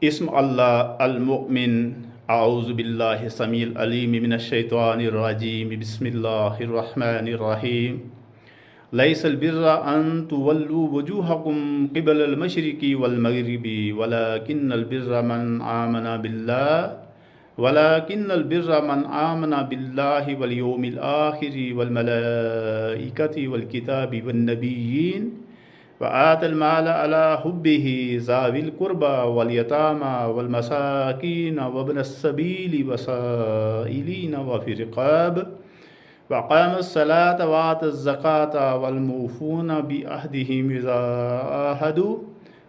اسم اللہ المؤمن اعوذ باللہ سمیع العلیم من الشیطان الرجیم بسم اللہ الرحمن الرحیم لیس البر ان تولوا وجوہکم قبل المشرق والمغرب ولكن البر من آمن بالله واليوم الآخر والملائكة والكتاب والنبيين وآتى المال على حبه ذوي القربى واليتامى والمساكين وابن السبيل والسائلين وفي الرقاب وأقام الصلاة وآتى الزكاة والموفون بعهدهم إذا عاهدوا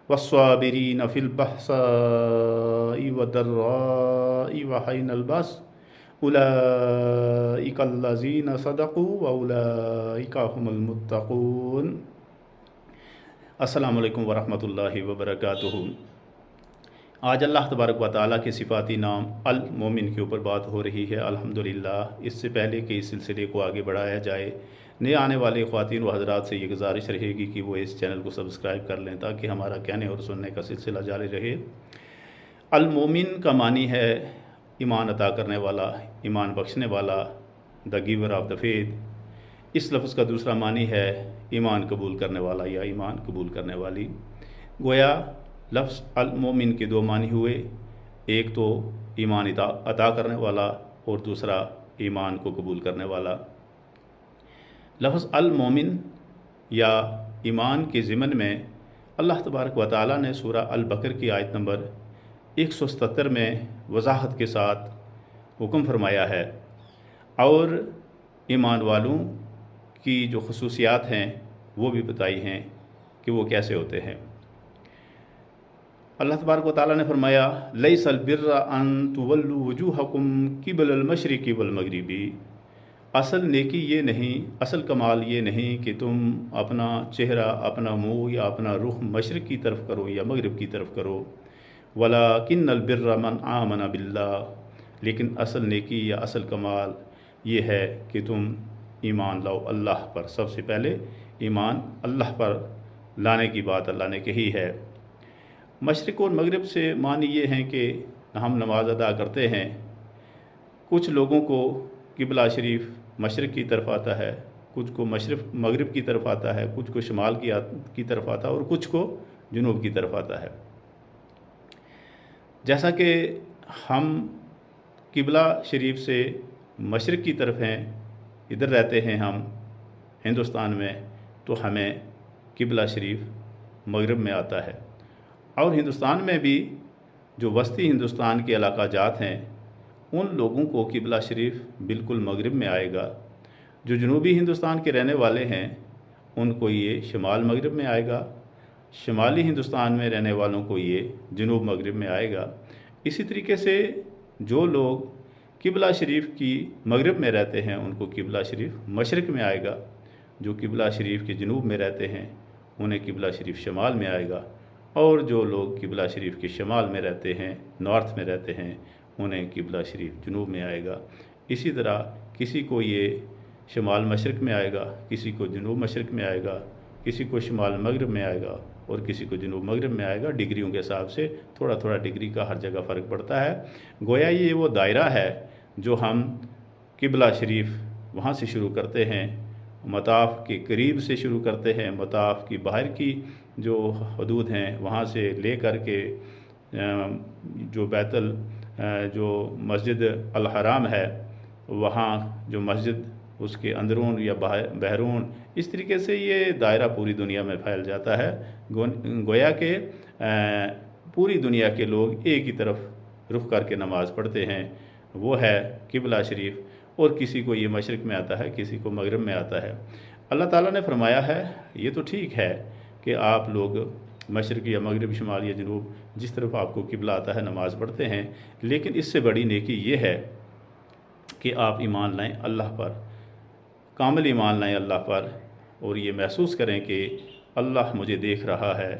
والصابرين في البأساء والضراء وحين البأس أولئك الذين صدقوا وأولئك هم المتقون۔ السلام علیکم ورحمۃ اللہ وبرکاتہ۔ آج اللہ تبارک و تعالیٰ کے صفاتی نام المومن کے اوپر بات ہو رہی ہے الحمدللہ۔ اس سے پہلے کہ اس سلسلے کو آگے بڑھایا جائے، نئے آنے والے خواتین و حضرات سے یہ گزارش رہے گی کہ وہ اس چینل کو سبسکرائب کر لیں تاکہ ہمارا کہنے اور سننے کا سلسلہ جاری رہے۔ المومن کا معنی ہے ایمان عطا کرنے والا، ایمان بخشنے والا، دا گیور آف دا فیتھ۔ اس لفظ کا دوسرا معنی ہے ایمان قبول کرنے والا یا ایمان قبول کرنے والی۔ گویا لفظ المومن کے دو معنی ہوئے، ایک تو ایمان عطا کرنے والا اور دوسرا ایمان کو قبول کرنے والا۔ لفظ المومن یا ایمان کے ضمن میں اللہ تبارک و تعالیٰ نے سورہ البقرہ کی آیت نمبر 177 میں وضاحت کے ساتھ حکم فرمایا ہے اور ایمان والوں کی جو خصوصیات ہیں وہ بھی بتائی ہیں کہ وہ کیسے ہوتے ہیں۔ اللہ تبارک و تعالیٰ نے فرمایا لیس البر ان تولوا وجوہکم قبل المشرق والمغرب، اصل نیکی یہ نہیں، اصل کمال یہ نہیں کہ تم اپنا چہرہ، اپنا منہ یا اپنا رخ مشرق کی طرف کرو یا مغرب کی طرف کرو، ولکن البر من آمن باللہ، لیکن اصل نیکی یا اصل کمال یہ ہے کہ تم ایمان لاؤ اللہ پر۔ سب سے پہلے ایمان اللہ پر لانے کی بات اللہ نے کہی ہے۔ مشرق اور مغرب سے معنی یہ ہیں کہ ہم نماز ادا کرتے ہیں، کچھ لوگوں کو قبلہ شریف مشرق کی طرف آتا ہے، کچھ کو مشرق مغرب کی طرف آتا ہے، کچھ کو شمال کی طرف آتا ہے اور کچھ کو جنوب کی طرف آتا ہے۔ جیسا کہ ہم قبلہ شریف سے مشرق کی طرف ہیں، ادھر رہتے ہیں ہم ہندوستان میں، تو ہمیں قبلہ شریف مغرب میں آتا ہے۔ اور ہندوستان میں بھی جو وسطی ہندوستان کے علاقہ جات ہیں ان لوگوں کو قبلہ شریف بالکل مغرب میں آئے گا۔ جو جنوبی ہندوستان کے رہنے والے ہیں ان کو یہ شمال مغرب میں آئے گا، شمالی ہندوستان میں رہنے والوں کو یہ جنوب مغرب میں آئے گا۔ اسی طریقے سے جو لوگ قبلہ شریف کی مغرب میں رہتے ہیں ان کو قبلہ شریف مشرق میں آئے گا، جو قبلہ شریف کے جنوب میں رہتے ہیں انہیں قبلہ شریف شمال میں آئے گا، اور جو لوگ قبلہ شریف کے شمال میں رہتے ہیں، نارتھ میں رہتے ہیں، انہیں قبلہ شریف جنوب میں آئے گا۔ اسی طرح کسی کو یہ شمال مشرق میں آئے گا، کسی کو جنوب مشرق میں آئے گا، کسی کو شمال مغرب میں آئے گا اور کسی کو جنوب مغرب میں آئے گا۔ ڈگریوں کے حساب سے تھوڑا تھوڑا ڈگری کا ہر جگہ فرق پڑتا ہے۔ گویا یہ وہ دائرہ ہے جو ہم قبلہ شریف وہاں سے شروع کرتے ہیں، مطاف کے قریب سے شروع کرتے ہیں، مطاف کی باہر کی جو حدود ہیں وہاں سے لے کر کے جو جو مسجد الحرام ہے وہاں جو مسجد اس کے اندرون یا بحرون، اس طریقے سے یہ دائرہ پوری دنیا میں پھیل جاتا ہے۔ گویا کہ پوری دنیا کے لوگ ایک ہی طرف رخ کر کے نماز پڑھتے ہیں، وہ ہے قبلہ شریف، اور کسی کو یہ مشرق میں آتا ہے، کسی کو مغرب میں آتا ہے۔ اللہ تعالیٰ نے فرمایا ہے یہ تو ٹھیک ہے کہ آپ لوگ مشرق یا مغرب، شمال یا جنوب، جس طرف آپ کو قبلہ آتا ہے نماز پڑھتے ہیں، لیکن اس سے بڑی نیکی یہ ہے کہ آپ ایمان لائیں اللہ پر، کامل ایمان لائیں اللہ پر، اور یہ محسوس کریں کہ اللہ مجھے دیکھ رہا ہے،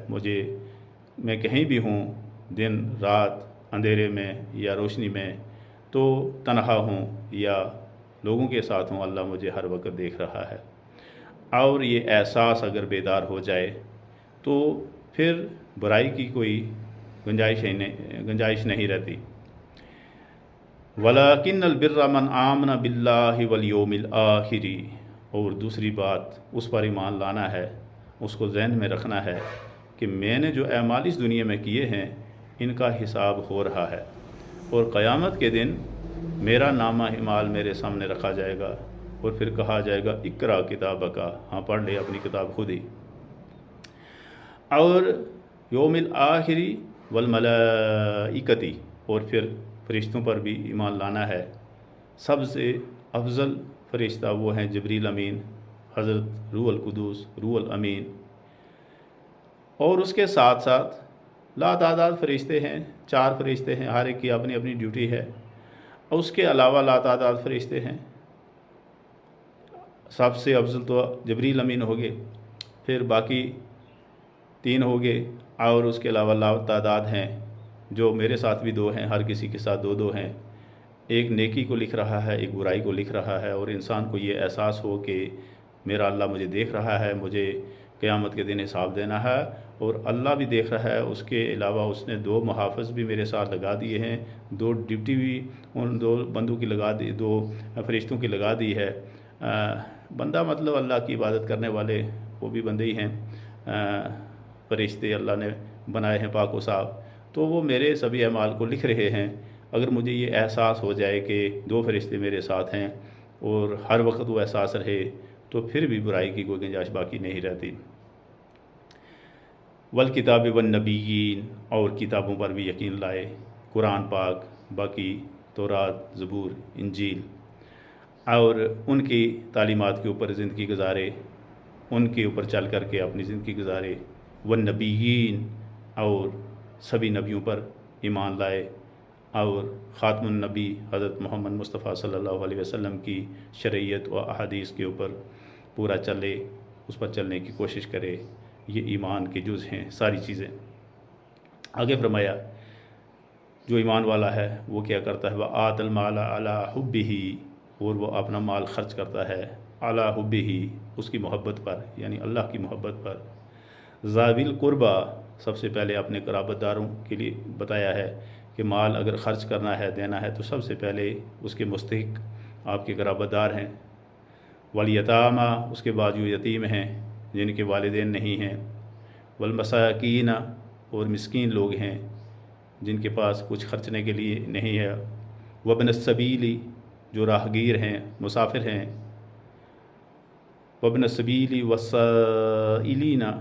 میں کہیں بھی ہوں، دن رات، اندھیرے میں یا روشنی میں، تو تنہا ہوں یا لوگوں کے ساتھ ہوں، اللہ مجھے ہر وقت دیکھ رہا ہے۔ اور یہ احساس اگر بیدار ہو جائے تو پھر برائی کی کوئی गुंजाइश नहीं रहती। वलाकिन्नल बिर्रा मन आमना बिल्लाहि वल यौमिल आखिरी, और दूसरी बात उस पर ईमान लाना है, उसको ज़हन में रखना है कि मैंने जो अमाल इस दुनिया में किए हैं इनका हिसाब हो रहा है, और क़यामत के दिन मेरा नामा हिमाल मेरे सामने रखा जाएगा और फिर कहा जाएगा इकरा किताब का, हाँ पढ़ ले अपनी किताब खुद ही। और यौमिल आखिरी वल मलाइकती, और फिर फरिश्तों पर भी ईमान लाना है। सबसे अफजल फरिश्ता वो हैं जिब्रील अमीन, हज़रत रूहुल कुदूस, रूहुल अमीन, और उसके साथ साथ लातादाद फरिश्ते हैं, 4 फरिश्ते हैं, हर एक की अपनी अपनी ड्यूटी है। और उसके अलावा लातादाद फरिश्ते हैं। सबसे अफजल तो जिब्रील अमीन हो गए, फिर बाकी 3 हो गए, और उसके अलावा लातादाद हैं जो मेरे साथ भी 2 हैं, हर किसी के साथ 2-2 हैं। एक नेकी को लिख रहा है, एक बुराई को लिख रहा है, और इंसान को ये एहसास हो कि मेरा अल्लाह मुझे देख रहा है, मुझे क़यामत के दिन हिसाब देना है, और अल्लाह भी देख रहा है। उसके अलावा उसने 2 मुहाफ़िज़ भी मेरे साथ लगा दिए हैं, 2 ड्यूटी भी उन 2 बंदों की लगा दी, 2 फरिश्तों की लगा दी है। बंदा मतलब अल्लाह की इबादत करने वाले वो भी बंदे ही हैं, फरिश्ते अल्लाह ने बनाए हैं पाक व साफ़, तो वो मेरे सभी अमाल को लिख रहे हैं। अगर मुझे ये एहसास हो जाए कि 2 फरिश्ते मेरे साथ हैं और हर वक्त वो एहसास रहे, तो फिर भी बुराई की कोई गुंजाइश बाकी नहीं रहती। वल किताब वन नबीयीन, और किताबों पर भी यकीन लाए, कुरान पाक, बाकी तौरात, ज़बूर, इंजील, और उनकी तालीमात के ऊपर ज़िंदगी गुजारे, उनके ऊपर चल कर के अपनी ज़िंदगी गुजारे। वन नबीयीन, और सभी नबियों पर ईमान लाए, और ख़ातमुन नबी हज़रत मोहम्मद मुस्तफ़ा सल्लल्लाहु अलैहि वसल्लम की शरीयत व अहादीस के ऊपर पूरा चले, उस पर चलने की कोशिश करे। ये ईमान के जुज़ हैं सारी चीज़ें। आगे फरमाया जो ईमान वाला है वो क्या करता है, वह आतल माला अला हुब्बिही, और वो अपना माल खर्च करता है अला हुब्बिही, उसकी मोहब्बत पर, यानी अल्लाह की मोहब्बत पर। ज़ाविल कुर्बा, सबसे पहले अपने क़राबतदारों के लिए बताया है कि माल अगर ख़र्च करना है, देना है, तो सबसे पहले उसके मुस्तहिक आपके क़राबतदार हैं। वल यतामा, उसके बाद जो यतीम हैं जिनके वालिदैन नहीं हैं। वल मसाकीना, और मिस्कीन लोग हैं जिनके पास कुछ खर्चने के लिए नहीं है। वबन सबीली, जो राहगीर हैं, मुसाफिर हैं। वबन सबीली वसाइलीना,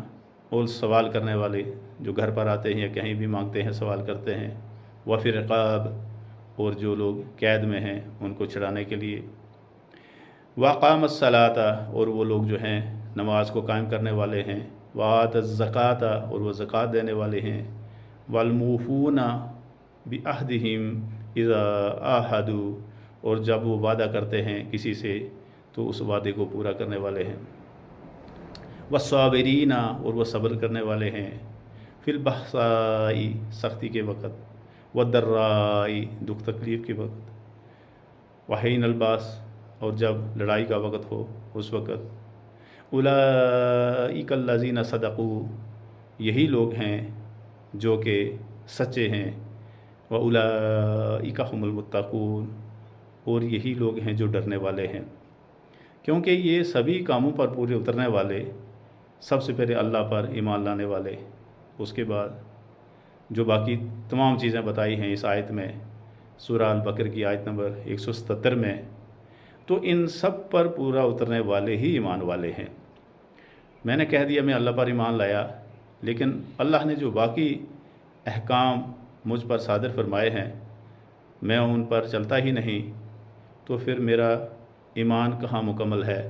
और सवाल करने वाले जो घर पर आते हैं या कहीं भी मांगते हैं, सवाल करते हैं। वफ़िर रिक़ाब, और जो लोग कैद में हैं उनको छुड़ाने के लिए। वाक़ामस सलाता, और वो लोग जो हैं नमाज को कायम करने वाले हैं। वातज़ ज़काता, और वो ज़कात देने वाले हैं। वलमूफ़ूना बिअहदिहिम इज़ा आहदू, और जब वो वादा करते हैं किसी से तो उस वादे को पूरा करने वाले हैं। वस्साबिरीना, और वो सब्र करने वाले हैं। फिल बहसाई, सख्ती के वक़्त। वद्दर्राई, दुख तकलीफ़ के वक़्त। वहीन अलबास, और जब लड़ाई का वक़्त हो उस वक़्त। उलाइकल्लज़ीना सदक़ू, यही लोग हैं जो कि सच्चे हैं। व उलाइका हुमुल मुत्तक़ून, और यही लोग हैं जो डरने वाले हैं। क्योंकि ये सभी कामों पर पूरे उतरने वाले, सबसे पहले अल्लाह पर ईमान लाने वाले, उसके बाद जो बाकी तमाम चीज़ें बताई हैं इस आयत में, सूरह अल-बकर की आयत नंबर 177 में, तो इन सब पर पूरा उतरने वाले ही ईमान वाले हैं। मैंने कह दिया मैं अल्लाह पर ईमान लाया, लेकिन अल्लाह ने जो बाकी अहकाम मुझ पर सादर फरमाए हैं मैं उन पर चलता ही नहीं, तो फिर मेरा ईमान कहाँ मुकम्मल है?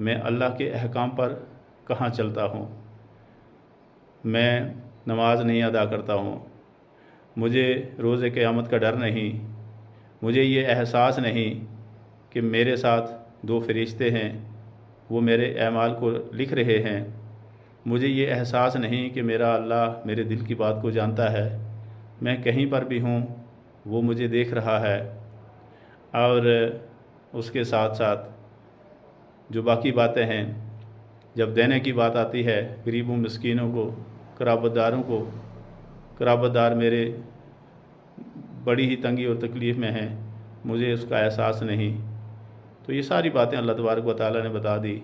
मैं अल्लाह के अहकाम पर कहाँ चलता हूँ? मैं नमाज नहीं अदा करता हूँ, मुझे रोज़े क़यामत का डर नहीं, मुझे ये एहसास नहीं कि मेरे साथ 2 फरिश्ते हैं वो मेरे अमाल को लिख रहे हैं, मुझे ये एहसास नहीं कि मेरा अल्लाह मेरे दिल की बात को जानता है, मैं कहीं पर भी हूँ वो मुझे देख रहा है। और उसके साथ साथ जो बाकी बातें हैं, जब देने की बात आती है गरीबों, मिस्कीनों को, क़राबतदारों को, क़राबतदार मेरे बड़ी ही तंगी और तकलीफ़ में हैं, मुझे उसका एहसास नहीं। तो ये सारी बातें अल्लाह तबारक व तआला ने बता दी।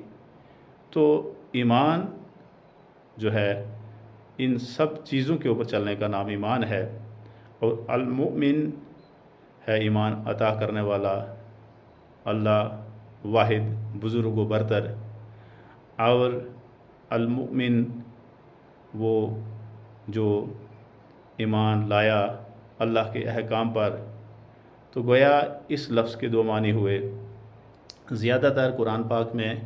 तो ईमान जो है, इन सब चीज़ों के ऊपर चलने का नाम ईमान है। और अल-मुमिन है ईमान अता करने वाला, अल्लाह वाहिद बुज़ुर्ग व बरतर। और अल-मुमिन वो जो ईमान लाया अल्लाह के अहकाम पर। तो गोया इस लफ्ज़ के दो मानी हुए। ज़्यादातर कुरान पाक में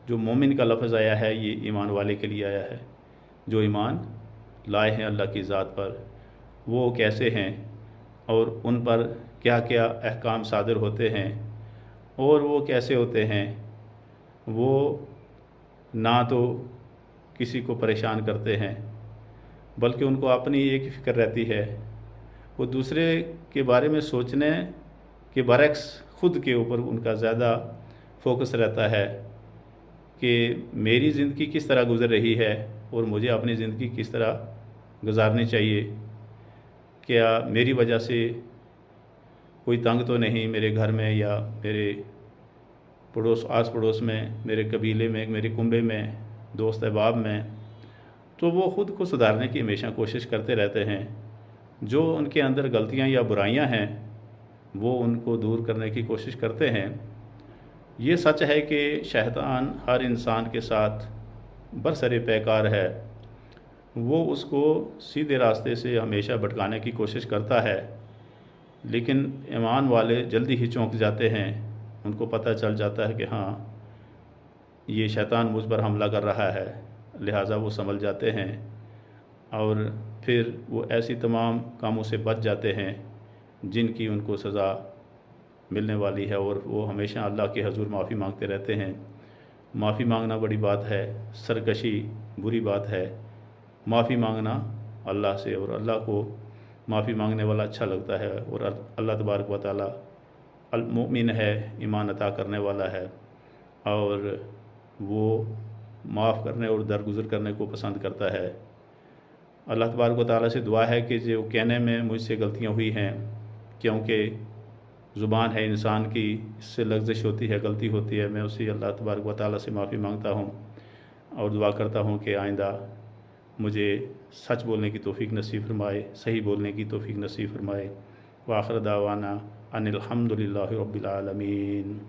जो मोमिन का लफ्ज़ आया है ये ईमान वाले के लिए आया है, जो ईमान लाए हैं अल्लाह की ज़ात पर। वो कैसे हैं और उन पर क्या क्या अहकाम सादर होते हैं और वो कैसे होते हैं। वो ना तो किसी को परेशान करते हैं, बल्कि उनको अपनी एक ही फ़िक्र रहती है। वो दूसरे के बारे में सोचने के बरक्स ख़ुद के ऊपर उनका ज़्यादा फोकस रहता है कि मेरी ज़िंदगी किस तरह गुज़र रही है और मुझे अपनी ज़िंदगी किस तरह गुजारनी चाहिए। क्या मेरी वजह से कोई तंग तो नहीं मेरे घर में या मेरे पड़ोस आस पड़ोस में, मेरे कबीले में, मेरे कुंबे में, दोस्त अहबाब में। तो वो ख़ुद को सुधारने की हमेशा कोशिश करते रहते हैं। जो उनके अंदर गलतियां या बुराइयां हैं वो उनको दूर करने की कोशिश करते हैं। ये सच है कि शैतान हर इंसान के साथ बरसरे पैकार है। वो उसको सीधे रास्ते से हमेशा भटकाने की कोशिश करता है, लेकिन ईमान वाले जल्दी ही चौंक जाते हैं। उनको पता चल जाता है कि हाँ, ये शैतान मुझ पर हमला कर रहा है, लिहाजा वो संभल जाते हैं और फिर वो ऐसी तमाम कामों से बच जाते हैं जिनकी उनको सज़ा मिलने वाली है। और वो हमेशा अल्लाह के हजूर माफ़ी मांगते रहते हैं। माफ़ी मांगना बड़ी बात है, सरकशी बुरी बात है। माफ़ी मांगना अल्लाह से, और अल्लाह को माफ़ी मांगने वाला अच्छा लगता है। और अल्लाह तबारक व तआला अल-मुमिन है, ईमान अता करने वाला है और वो माफ़ करने और दरगुज़र करने को पसंद करता है। अल्लाह तबारक व तआला से दुआ है कि जो कहने में मुझसे गलतियाँ हुई हैं, क्योंकि ज़ुबान है इंसान की, इससे लग़्ज़िश होती है, गलती होती है, मैं उसी अल्लाह तबारक व तआला से माफ़ी मांगता हूँ और दुआ करता हूँ कि आइंदा मुझे सच बोलने की तौफ़ीक नसीब फरमाए, सही बोलने की तौफ़ीक नसीब फरमाए। व आखिर दावाना अनिल हम्दुलिल्लाहि रब्बिल आलमीन।